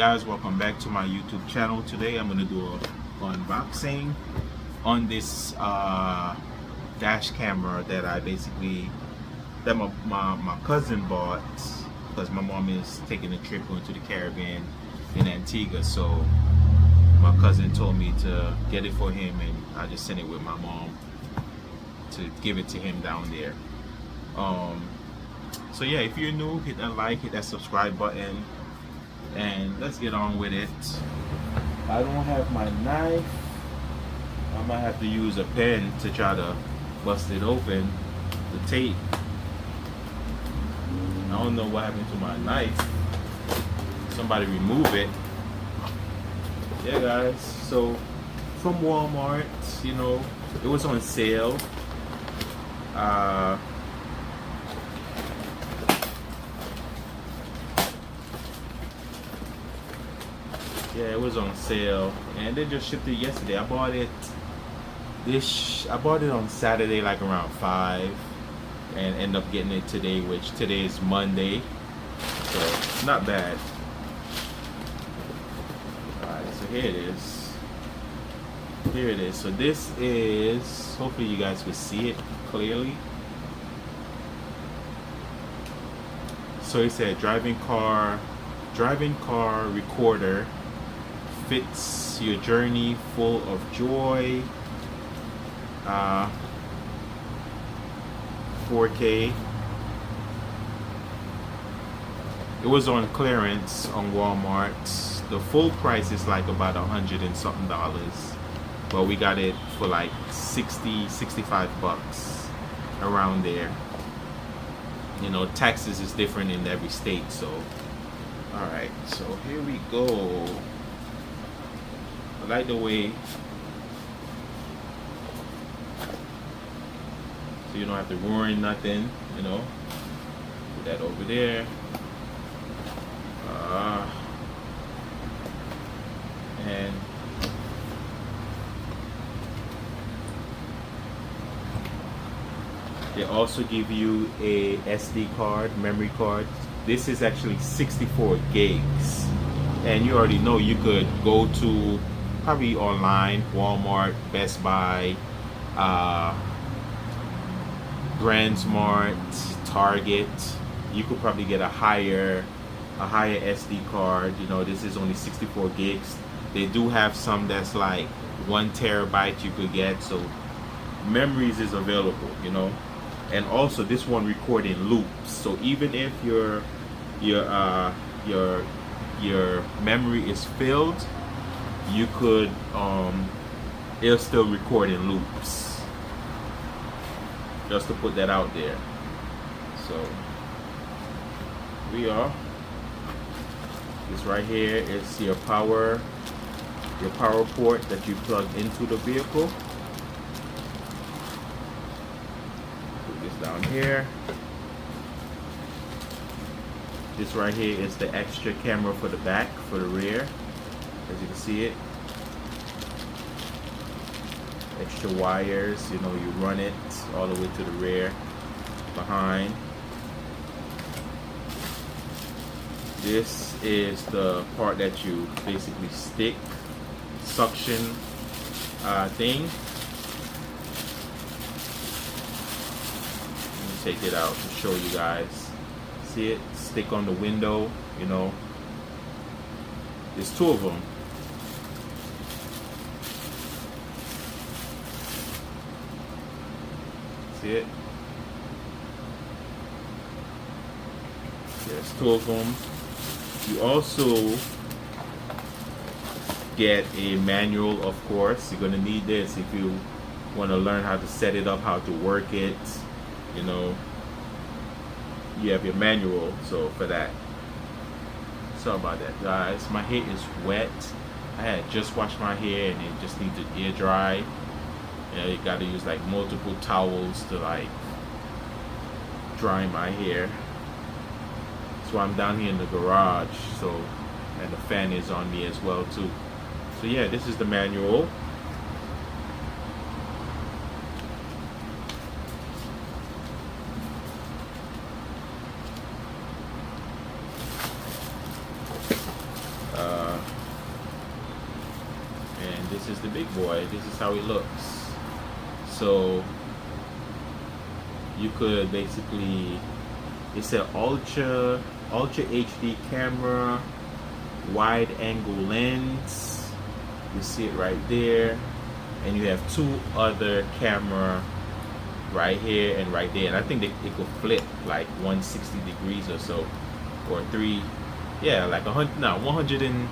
guys, welcome back to my YouTube channel. Today I'm going to do an unboxing on this dash camera that my cousin bought because my mom is taking a trip going to the Caribbean in Antigua. So my cousin told me to get it for him, and I just sent it with my mom to give it to him down there. So yeah, if you're new, hit that like, hit that subscribe button, and let's get on with it. I don't have my knife. I might have to use a pen to try to bust it open, the tape. I don't know what happened to my knife. Somebody remove it. Yeah guys, so from Walmart, you know, it was on sale. Yeah, it was on sale, and they just shipped it yesterday. I bought it on Saturday, like around 5, and end up getting it today, which today is Monday, so not bad. Alright, so here it is. Here it is. So this is, hopefully you guys can see it clearly. So it said driving car recorder. Fits your journey full of joy. 4K. It was on clearance on Walmart. The full price is like about $100 and something, but we got it for like 65 bucks, around there. You know, taxes is different in every state, so alright, so here we go. I like the way, so you don't have to ruin nothing, you know. Put that over there. And they also give you a SD card, memory card. This is actually 64 gigs. And you already know you could go to probably online, Walmart, Best Buy, GrandSmart, Target. You could probably get a higher SD card. You know, this is only 64 gigs. They do have some that's like 1 terabyte you could get, so memories is available, you know. And also this one record in loops, so even if your memory is filled, you could it'll still record in loops, just to put that out there. So we are, this right here is your power port that you plug into the vehicle. Put this down here. This right here is the extra camera for the back, for the rear, as you can see it. Extra wires, you know, you run it all the way to the rear, behind. This is the part that you basically stick, suction thing. Let me take it out to show you guys. See it? Stick on the window, you know. There's 2 of them. See it? There's 2 of them. You also get a manual, of course. You're gonna need this if you want to learn how to set it up, how to work it, you know. You have your manual, so for that. Sorry about that, guys. My hair is wet. I had just washed my hair and it just needs to air dry. You know, you gotta use like multiple towels to like dry my hair. So I'm down here in the garage, so, and the fan is on me as well too. So yeah, this is the manual. this is the big boy. This is how it looks. So you could basically, it's an ultra HD camera, wide angle lens. You see it right there, and you have two other camera right here and right there, and I think it could flip like 160 degrees or so, or like 100 and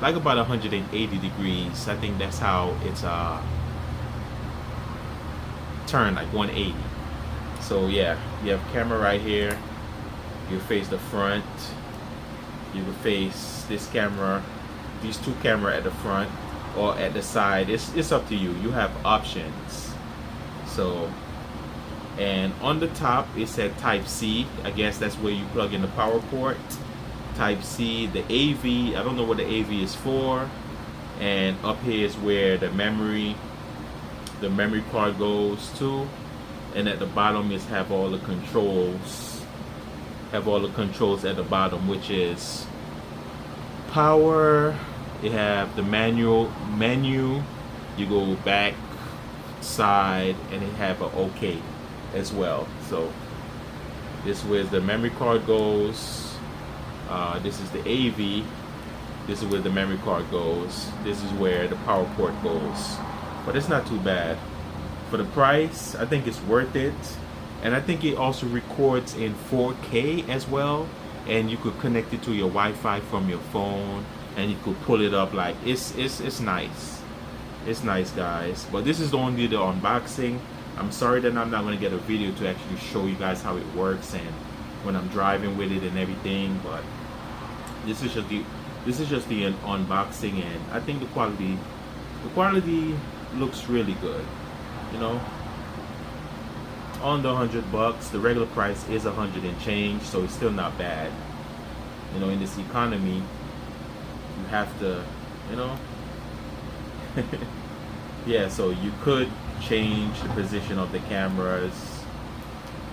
like about 180 degrees. I think that's how it's turned, like 180. So yeah, you have camera right here. You face the front. You can face this camera, these two camera at the front or at the side. It's up to you. You have options. So, and on the top it said Type C. I guess that's where you plug in the power port. Type C. The AV, I don't know what the AV is for. And up here is where the memory card goes to. And at the bottom is have all the controls. Have all the controls at the bottom, which is power. You have the menu. You go back, side, and it have an OK as well. So this is where the memory card goes. This is the AV. This is where the memory card goes. This is where the power port goes. But it's not too bad. For the price, I think it's worth it. And I think it also records in 4K as well. And you could connect it to your Wi-Fi from your phone, and you could pull it up. Like it's nice. It's nice, guys. But this is only the unboxing. I'm sorry that I'm not going to get a video to actually show you guys how it works and when I'm driving with it and everything. But this is just the unboxing, and I think the quality looks really good. You know, on the $100, the regular price is 100 and change, so it's still not bad. You know, in this economy, you have to, you know. Yeah, so you could change the position of the cameras.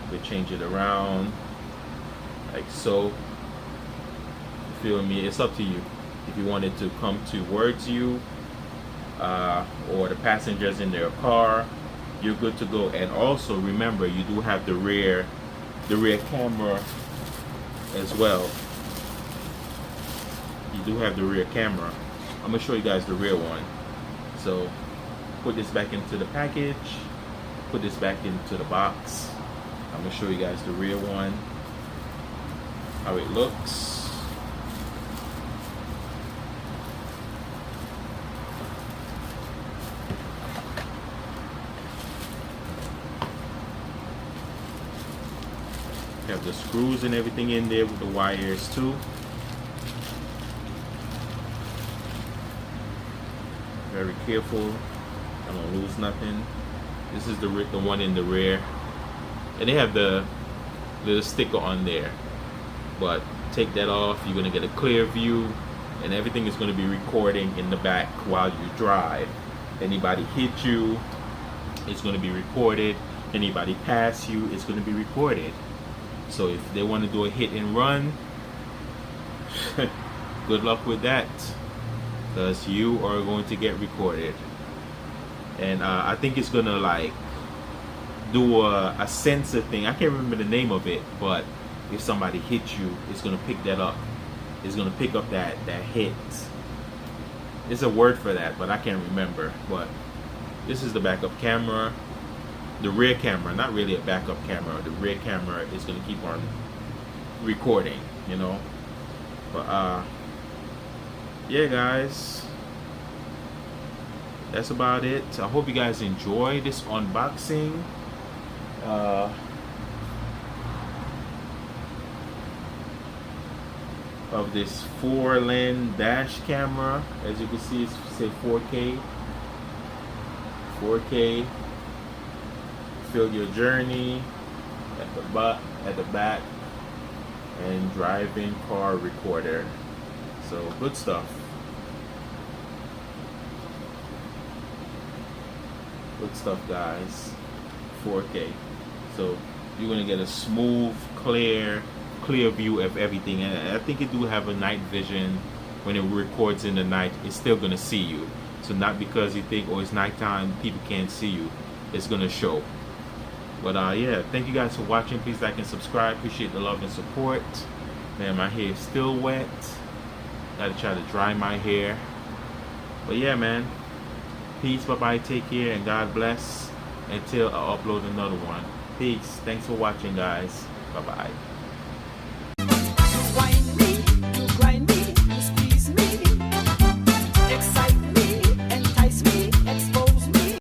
You could change it around like so. You feel me? It's up to you. If you want it to come towards you, or the passengers in their car, you're good to go. And also remember, you do have the rear camera as well. You do have the rear camera. I'm gonna show you guys the rear one. So put this back into the package, put this back into the box. I'm gonna show you guys the rear one, how it looks. You have the screws and everything in there with the wires too. Very careful, I don't lose nothing. This is the one in the rear, and they have the little sticker on there. But take that off, you're gonna get a clear view, and everything is gonna be recording in the back while you drive. Anybody hit you, it's gonna be recorded. Anybody pass you, it's gonna be recorded. So if they want to do a hit and run, good luck with that, because you are going to get recorded. And I think it's gonna like do a sensor thing. I can't remember the name of it, but if somebody hits you, it's gonna pick that up. It's gonna pick up that hit. There's a word for that, but I can't remember. But this is the backup camera. The rear camera, not really a backup camera. The rear camera is gonna keep on recording, you know. But yeah, guys, that's about it. I hope you guys enjoy this unboxing. Of this 4-lens dash camera. As you can see, it's say 4K. 4K. Feel your journey at the back, and driving car recorder. So good stuff. Good stuff, guys. 4K. So you're gonna get a smooth, clear view of everything. And I think it do have a night vision. When it records in the night, it's still gonna see you. So not because you think, oh, it's nighttime, people can't see you. It's gonna show. But yeah, thank you guys for watching. Please like and subscribe. Appreciate the love and support. Man, my hair is still wet. Gotta try to dry my hair. But yeah, man. Peace, bye-bye, take care, and God bless. Until I upload another one. Peace. Thanks for watching, guys. Bye-bye.